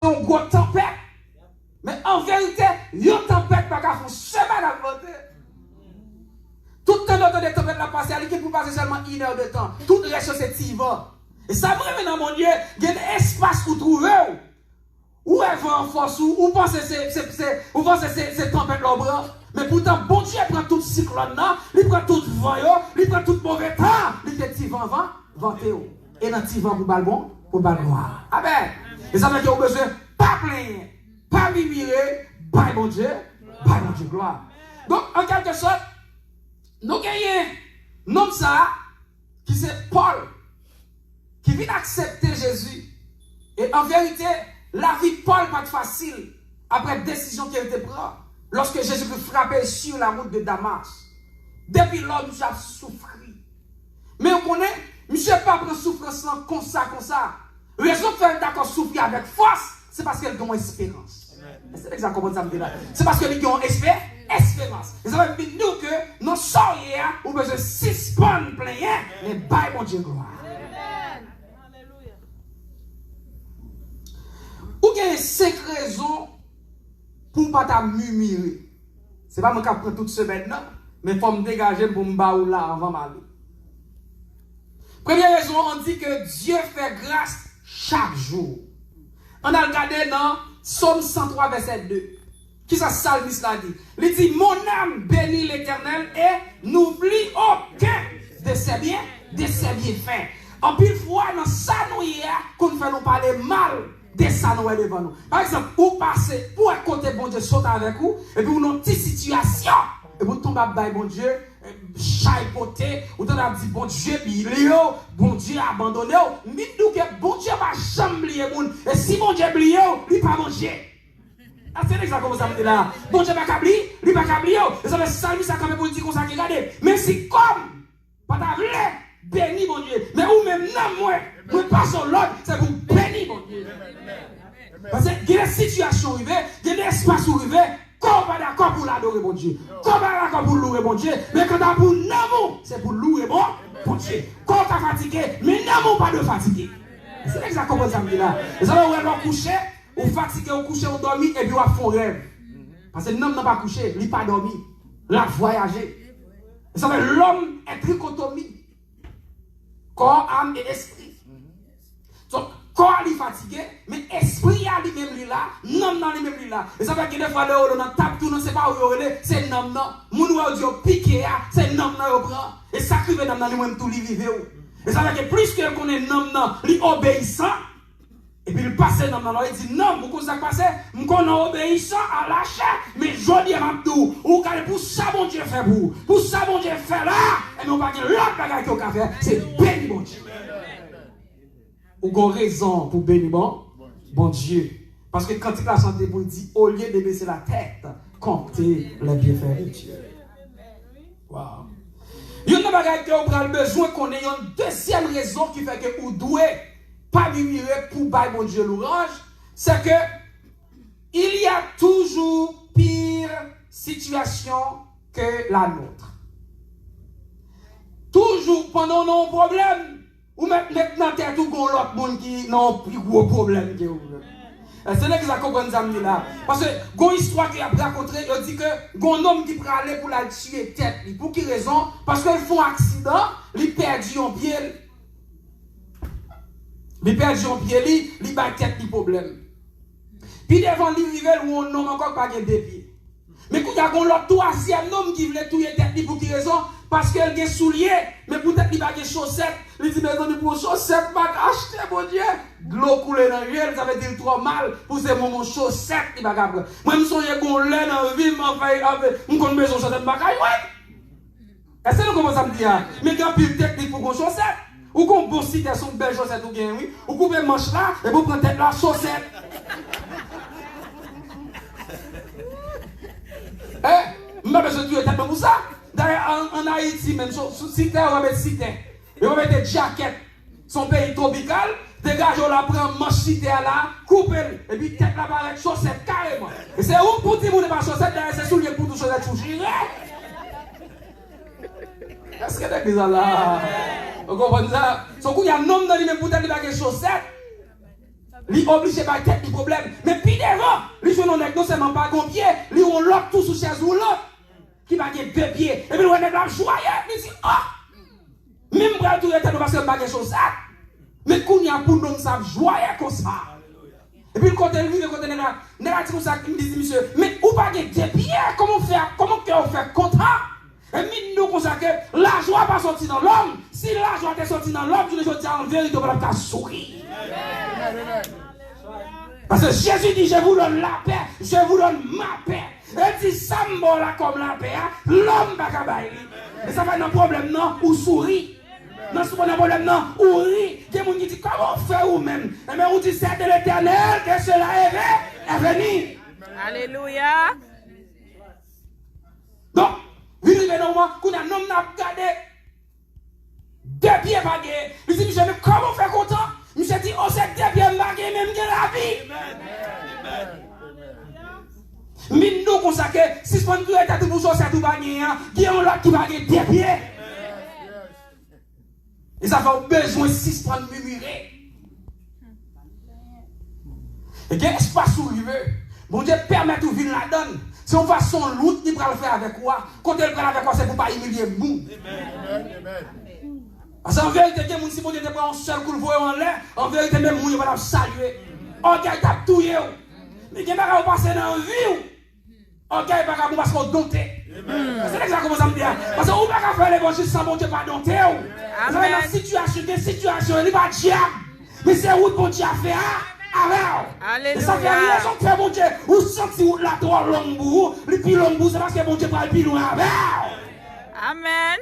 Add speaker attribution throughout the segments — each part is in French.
Speaker 1: une grosse tempête. Mais en vérité, une tempête pas qu'à faire chemin à volonté. Tout le temps dans des tempêtes la passer, elle pour passer seulement 1 heure de temps. Tout le reste c'est tivant. Et ça me remet dans mon Dieu, il y a un espace pour trouver. Où elle va en force, ou pensez c'est tempête là. Mais pourtant, bon Dieu prend tout cyclone là, il prend tout vent, il prend tout mauvais temps, il fait petit vent, vanté. Et dans petit vent pour bal bon, pour bal noir. Amen. Et ça veut dire qu'on a besoin pas plaindre, pas mimirer, bye bon Dieu, gloire. Donc, en quelque sorte, nous gagnons nom ça, qui c'est Paul, qui vient accepter Jésus. Et en vérité, la vie de Paul pas facile après la décision qu'il était prise. Lorsque Jésus fut frappé sur la route de Damas. Depuis là, nous avons souffert. Mais on connaît, monsieur pas prendre souffrance comme ça. Raison de faire d'accord souffrir avec force, c'est parce qu'elle a une espérance. C'est exactement ça que je dis là. C'est parce qu'elle a une espérance. Et ça veut dire que nous sommes ou besoin de 6 bonnes pleines, mais bye mon Dieu gloire. Ou il y a 5 raisons pour ne pas murmurer. Ce n'est pas moi qui prends toute semaine, mais il faut me dégager pour me battre là avant ma vie. Première raison, on dit que Dieu fait grâce chaque jour. On a regardé dans Psaume 103, verset 2. Qui ça, Salmis l'a dit? Il dit, mon âme bénit l'Éternel et n'oublie aucun de ses bienfaits. En pile fois, dans ça, nous qu'on fait nous parler mal de ça, nous devant nous. Par exemple, vous passez pour un côté, bon Dieu, saute avec vous, et puis vous avez une petite situation, et vous tombez à bon Dieu, chaipoté, ou t'en as dit, bon Dieu, bon Dieu abandonné, mais nous que bon Dieu va jamais oublier moun, et si bon Dieu oublié, il pas manger. C'est exactement ça, là. Bon Dieu va oublier, il pas oublier, et ça veut saluer ça quand même pour dire qu'on s'est regardé. Mais si comme, pas t'avouer, béni mon Dieu, mais ou même non, moi pas sur l'autre, c'est pour bénir mon Dieu. Parce qu'il y a des situations arrivées, il y a des espaces arrivés, qu'on va d'accord pour l'adorer mon Dieu, qu'on va d'accord pour louer mon Dieu, mais quand on a pour l'amour, c'est pour louer mon Dieu. Quand on est fatigué, mais l'amour pas de fatigué. C'est exactement ça que là. Et ça va vous coucher, ou fatigué, ou coucher, ou dormir, et puis on fait un rêve. Parce que l'homme n'a pas couché, il n'a pas dormi, il a voyagé. Et ça va l'homme est trichotomie. Corps, âme et esprit. Donc, corps est fatigué, mais esprit a lui-même là, nom dans lui-même là. Et ça veut dire que des fois, on tape tout, on ne sait pas où il est, c'est nom non. Moun ou dit piqué, c'est nom non au bras. Et ça qui veut nom dans lui-même tout lui vivre. Et ça veut dire que plus que qu'on est nom non, lui obéissant, et puis il passe nom non, il dit non, pourquoi ça passe? M'on est obéissant à la chair, mais je dis à tout, ou pour ça bon Dieu fait pour ça bon Dieu fait là, et nous pas l'autre bagage qu'on a fait, c'est béni bon Dieu. Ou qu'on raison pour bénir bon Dieu. Parce que quand il a chanté pour dire, au lieu de baisser la tête, comptez les bienfaits de Dieu. Wow. Il y a une bagage qui a besoin qu'on ait une deuxième raison qui fait que vous devez pas murmurer pour bailler mon Dieu l'orange, c'est que il y a toujours pire situation que la nôtre. Toujours pendant nos problèmes, ou maintenant tête ou gon l'autre monde qui n'a plus gros problème que vous. C'est là que ça comprend ça là. Parce que gon histoire qui a raconté, il dit que gon homme qui peut aller pour la tuer tête. Pour quelle raison? Parce qu'ils font un accident, ils perdent un pied. Ils perdent un pied, ils battent tête les problèmes. Puis devant l'arrivée où on n'a encore pas de pieds. Mais quand il y a l'autre troisième homme qui voulait tuer tête pour quelle raison? Parce qu'elle a des souliers, mais peut-être qu'il n'a pas de chaussettes. Il dit, mais pour chaussettes, pas acheter, mon Dieu. De l'eau coulée dans le riel, ça veut dire trop mal. Pour ces moments chaussettes, il va pas. Moi, je me souviens qu'on l'a dans la vie, je me besoin de chaussettes, ouais. Est-ce que vous commencez à me dire? Mais quand il y a une technique pour qu'on chaussettes, ou qu'on bon site, elles sont belles chaussettes, ou bien, oui. Ou qu'on peut manche là, et vous prenez tête là, chaussettes. Je n'ai pas besoin de tuer tête pour ça. D'ailleurs, en Haïti, même, sous cité, on va mettre cité. Et on va mettre des jaquettes. Son pays tropical, dégage, on la prend, manche cité là, coupe, et puis tête là, avec chaussettes carrément. Et c'est où pour dire, vous n'avez pas chaussettes, d'ailleurs, c'est souliers pour tout chaussettes, tout girer. Est-ce que t'es bizarre là? Vous comprenez ça? Son coup, il y a un homme dans lui-même pour tête, il va avoir des chaussettes. Il obligé par tête du problème. Mais puis devant, les jeunes non seulement pas un pied, ils ont l'autre tout sous chaise ou l'autre. Qui va gagner 2 pieds. Et puis on est là joyeux. Il dit, oh! Même pour tout le temps, parce que je ne chose ça. Mais qu'on y a pour nous, ça joyeux comme ça. Et puis quand elle vit, quand elle est là, négatif comme ça, il me dit, monsieur, mais où pas gagner 2 pieds? Comment on fait content? Et nous comme ça que la joie pas sorti dans l'homme. Si la joie est sortie dans l'homme, je ne dis en vérité, on va pas sourire. Parce que Jésus dit, je vous donne la paix, je vous donne ma paix. Et dit, ça me là comme la paix, l'homme va cabaye. Et ça va être un problème, non, ou sourit. Non, c'est pas un problème, non, ou rit. Il y a des gens qui disent, comment on fait vous-même? Et bien, on dit, c'est de l'éternel que cela est venu.
Speaker 2: Alléluia.
Speaker 1: Donc, il arrive un moment qu'on a un homme qui a gardé 2 pieds bagués. Il dit, mais comment on fait content? Monsieur dit, oh, c'est 2 pieds bagués, même de la vie. Mais nous, comme ça, que si ce qu'on doit être tout pour ça, c'est tout bagué, il y a un autre qui bagué 2 pieds. Et ça va besoin de 6 points de murmurer. Et qu'il y a un espace où il veut. Bon Dieu permet de vivre la donne. Si on fait son lout, il va le faire avec quoi? Quand il le fait avec quoi, c'est pour ne pas humilier nous. Parce qu'en vérité, si vous êtes un seul coup de voix en l'air, en vérité, même vous va saluer. Ok, il t'a tout. Mais il n'y a pas passer dans la vie. Ok, il n'y a pas parce qu'on doute. C'est exactement ça me dit. Parce que vous ne pouvez pas faire l'évangile sans bon Dieu pas dompter. Vous avez une situation, il n'y a pas de diable. Mais c'est où bon Dieu a fait.
Speaker 2: Alléluia.
Speaker 1: Et ça fait raison que fait bon Dieu. Vous sentez où la droite longue bout, le plus long bout, c'est parce que bon Dieu parle plus loin avec.
Speaker 2: Amen.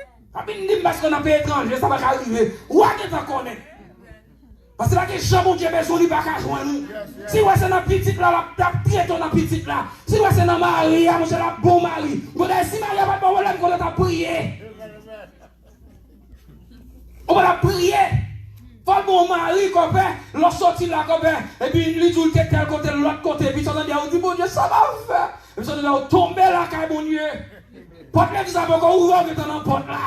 Speaker 1: Parce qu'on a fait étranger, ça va arriver. Où est-ce qu'on connaît? Parce que là, que Jean, bon Dieu, besoin de pas joindre nous. Si c'est dans petite là, la traite dans petite là. Si c'est dans Marie, mon cher, la bon Marie. Si Marie n'a pas de problème, on va prier. On va prier. Faut bon mari, copain, l'on sorti là, copain. Et puis, il dit, tel côté, l'autre côté. Et puis, on dit, bon Dieu, ça va faire. Et puis, on dit, tomber là, car bon Dieu. Porte là, tu sais pas qu'on ouvre, que t'en porte là.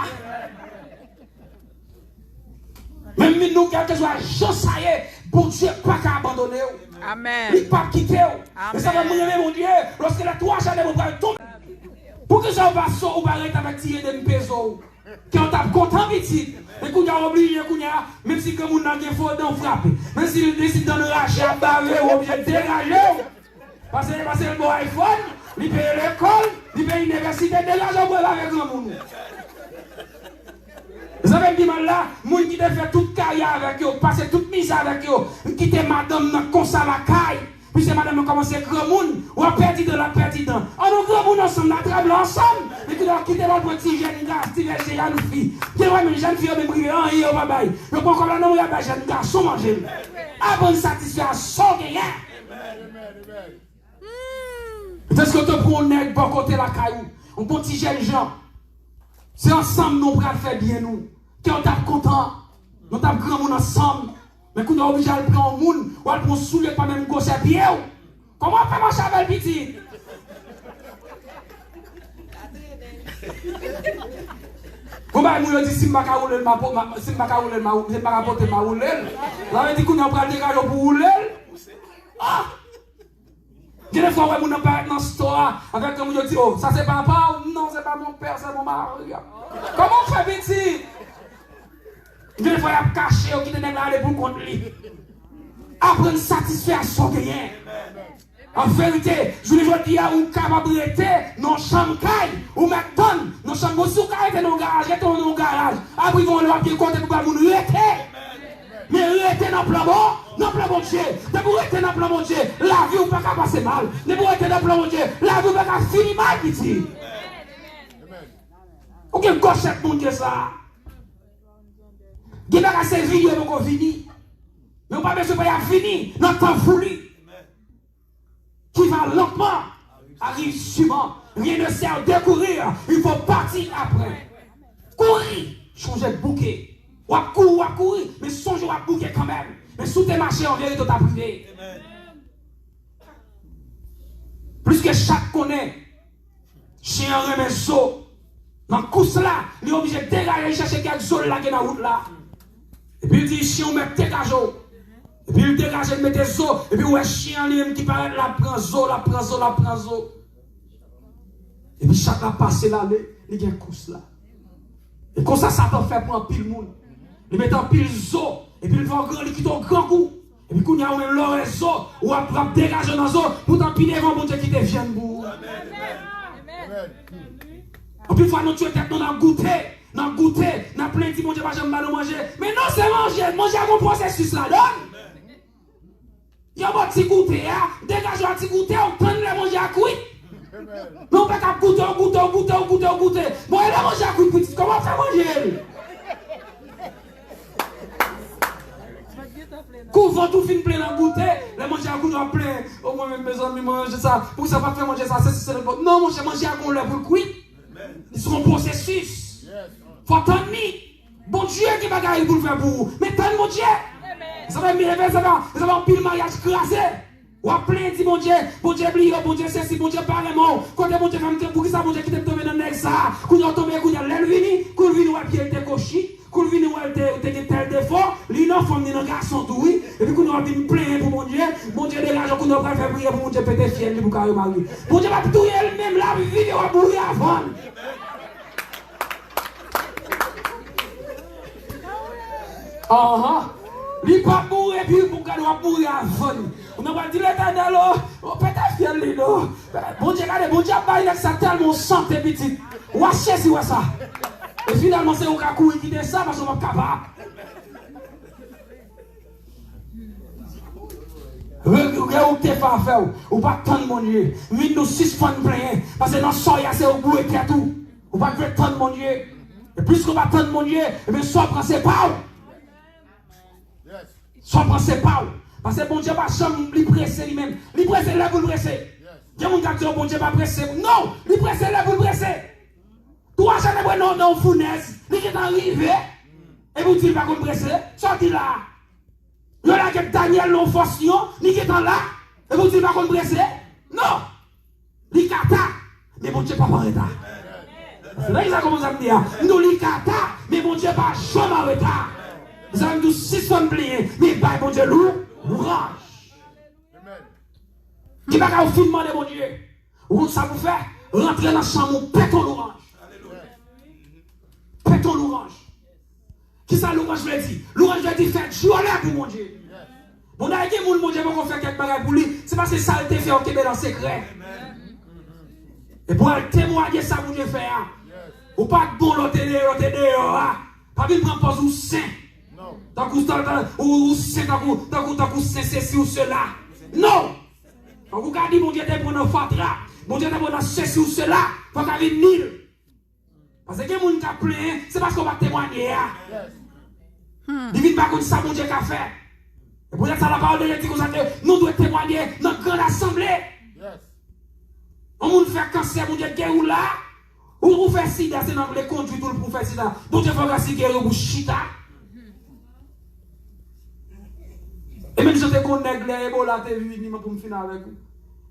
Speaker 1: Même nous, quel que soit, je sais, bon Dieu, pas qu'à abandonner.
Speaker 2: Amen.
Speaker 1: Il pas quitter. Et ça va mourir, mon Dieu, lorsque les 3 chanés vont tomber. Pour que ça va sauter, ou pas arrêter avec tirer des pesos. Quand on est content, petit. Et qu'on a oublié, même si on a des faux d'en frapper, même si on décide d'en racher, à baver, ou bien dégager. Parce que le bon iPhone, il paye l'école, il paye l'université, dégager pour avec le monde. Vous avez dit là, les gens qui ont fait toute carrière avec eux, passé toute mise avec eux, quitter madame dans comme ça la caille. Puis c'est madame qui commence à grand monde, ou à perdre de la perdre. On a grand monde ensemble, on travaille ensemble. Et puis on a quitté notre petit jeune gars, petit jeune fille. Qui est une jeune fille, même briller, un et au babaye. Je prends comme la nom, il y a des jeunes garçons manger. Avant de satisfaire son gagnant. Est-ce que tu prends un nègre pour côté la caillou? On prend petit jeune gens. C'est ensemble nous pour faire bien nous. Quand on est content, nous avons grand monde ensemble. Mais quand on est obligé de prendre un monde, ou à prendre soulier pas même gauche à pied. Comment on fait marcher avec le petit? Vous m'avez dit si je ne vais pas porter ma roulelle. Vous avez dit qu'on a pris des cadeaux pour rouler. Ah! Il y a des fois où on parle dans le store avec un monde qui dit, oh, ça c'est papa, non, c'est pas mon père, c'est mon mari. Comment on fait petit? Il y a des fois il y a caché, qui te aller pour contre lui. Après une satisfaction de rien. En vérité, je vous dis à vous capable d'être dans chambre caille ou maintenant dans chambre sous caille dans le garage, dans le garage. Après ils vont leur pied compter pour vous rester. Mais rester dans le plan bon, dans le plan bon Dieu. De vous rester dans le plan bon Dieu, la vie ou pas qu'à passer mal. De vous rester dans le plan bon Dieu, la vie ou pas qu'à finir mal petit. Ou quelle gauchette mon Dieu ça? Qui va qu'à servir pour qu'on finisse. Mais on pas besoin de finir, notre temps fouli. Qui va lentement, arrive suivant. Rien ne sert de courir, il faut partir après. Courir, changer de bouquet. Ou à courir, mais songez à bouquet quand même. Mais sous tes marchés, en vérité, t'as privé. Plus que chaque connaît, chien remet saut. Dans le coup là, il est obligé de dégager, chercher quelques zones là qui est dans la route là. Et puis il dit, chien met tes cajots. Et puis il dégage, il met des os. Et puis ouais, chien lui qui paraît, la prend zo, la prend zo, la prend zo. Et puis chaque la passe là, il y a un course là. Et comme ça, Satan fait pour un pile monde. Il met un pile zo. Et puis il va quitter un grand coup. Et puis quand il y a un l'or zo, ou après dégager dans zo, pour t'en piler avant mon Dieu qui devienne pour. Amen. Et puis, il faut nous tuer tête, nous avons goûté, nous avons plein de mon Dieu, pas jamais manger. Mais non, c'est manger à mon processus là, donne. Il y a un petit goûter, dégagez un petit goûter, on prend le manger à couille. Mais on peut pas goûter. Bon, il a mangé à couille, petit, comment on fait manger? Couvre tout fin plein dans goûter, les manger à couille plein. Au moins, mes amis mangent ça. Pour ça, pas faire manger ça, c'est le bon. Non, manger à couille pour le couille. C'est un processus. Faut attendre. Bon Dieu qui va gagner pour le faire pour vous. Mais tant mon Dieu. Ça va un pile mariage crasé. Ou à plein dit bon Dieu blio, bon Dieu c'est si, bon Dieu parlement. Quand bon Dieu fait pour qui ça, bon Dieu qui t'est tombé dans le ça. Quand il a tombé, quand il a l'aile vini, quand il vini ou à pied, il était cochi. Quand il vini ou il était tel défaut. L'île femme d'un garçon tout oui. Et puis quand il a vini plein pour mon Dieu dégage, quand il a fait prier pour mon Dieu péter fiel pour carré mari. Bon Dieu va tout elle-même là, vidéo à bouillir avant. Li pas bourré puis pour qu'elle va bourrer avant. On n'a pas dit l'éternel, peut-être fier lui non. Bon Dieu, regardez, bon Dieu a baillé ça tellement santé petit. Wachez si ouais ça. Et finalement c'est au cas courir qui descend parce qu'on va capable. Regardez où t'es pas faire ou pas tant mon Dieu. Vite nous 6 fois plein parce que dans soya c'est au bout et tout. Ou pas tant mon Dieu. Et plus qu'on va tant mon Dieu, et bien soit prend ses pas. Soit pensez pas. Parce que bon Dieu va jamais lui presser lui-même. Lui presser là pour le presser. Il y a mon gars qui dit bon Dieu va presser. Non, lui presser là pour le presser. Toi, j'en ai non, fournaise. Lui qui est arrivé. Et vous dites pas qu'on presser. Sorti là. Il y a là que Daniel non force. Lui qui est là. Et vous dites pas qu'on presser. Non. Lui kata. Mais bon Dieu pas en retard. C'est là que ça commence à me dire. Nous lui kata. Mais bon Dieu pas jamais en retard. Vous avez tous 6 tonnes pliées, mais pas bon Dieu l'ouvrage. Qui va faire au fondement de mon Dieu. Ou ça vous fait rentrer dans la chambre, pétons l'orange. Pétons l'orange. Qui ça l'orange veut dire? L'orange veut dire faire joie pour mon Dieu. Bon, d'ailleurs, mon Dieu va faire quelque chose pour lui. C'est parce que ça le fait au Québec dans le secret. Et pour témoigner ça, mon Dieu fait. Ou pas de bon l'autre dehors. Pas de prendre pause ou saint. Tant que c'est ceci ou cela. Non! Quand vous regardez mon Dieu pour nos fatra, mon Dieu pour ceci ou cela, il faut qu'il y ait 1000. Parce que les gens qui ont plein, c'est parce qu'on va témoigner. Ils ne pas comme ça, mon Dieu qui a fait. Et pour ça, la parole de Dieu dit que nous devons témoigner dans la grande assemblée. On va faire cancer, mon Dieu, guerre ou là, ou vous faire sida, c'est dans les conduits pour faire sida. Mon Dieu, il faut faire guerre ou chita. Et même si je te connais, les Ebola, tu es venu pour me finir avec vous.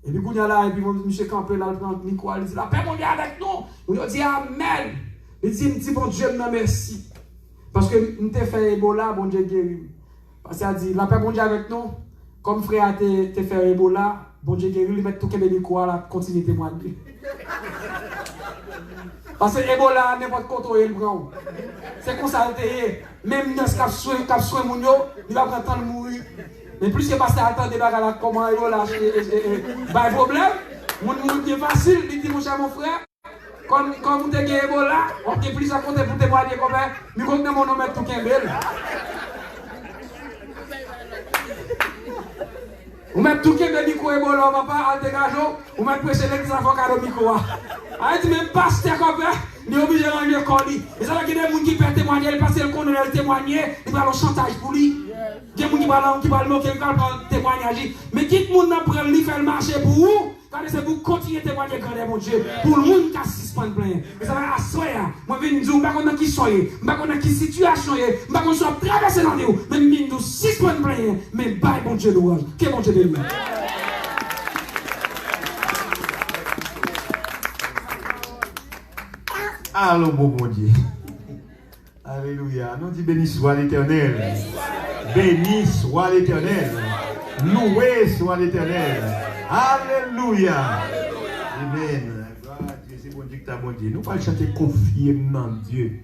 Speaker 1: Et puis, quand il y a là, et puis, M. Campé, là, il prend le micro, il dit, la paix, mon Dieu, avec nous. Il dit, Amen. Il dit, bon Dieu, merci. Parce que nous t'ai fait Ebola, bon Dieu, guéri. Parce qu'il a dit, la paix, mon Dieu, avec nous. Comme frère t'ai fait Ebola, bon Dieu, guéri, il met tout le micro, là, continue de témoigner. Parce que Ebola, n'importe quoi, il prend. C'est comme ça, même dans ce cas, il va prendre le temps de mourir. Mais plus que passer à temps de bagarre, comment Ebola, pas de problème. Mon monde est facile, il dit, mon cher mon frère, quand vous avez Ebola, on est plus à compter pour témoigner comme ça, mais quand mon nom est tout belle. Vous mettez tout le micro Ebola, on va pas al dégager, vous mettez prêcher l'église avocat au micro. A dit même pasteur comme ça, il est obligé de rendre le corps. Et ça veut dire que les gens qui peuvent témoigner, parce qu'ils connaissent le témoigner, ils vont chantage pour lui. Il y a des gens qui vont moquer le témoignage. Mais qui le monde après lui faire le marché pour vous, quand c'est pour continuer à témoigner grand mon Dieu. Pour le monde qui a 6 points de plein. Et ça va asseoir. Moi je viens dire, je ne sais pas qui soyez, je ne sais pas qui situation, je ne sais pas soit traversé dans vous. Mais je viens dire 6 points de plein. Mais bye mon Dieu louange. Que mon Dieu bénisse.
Speaker 3: Allons, bon Dieu. Alléluia. Nous disons béni soit l'Éternel. Béni soit l'Éternel. Loué soit l'Éternel. Alléluia. Amen. C'est bon Dieu que t'as bon Dieu. Nous allons chanter confier dans Dieu.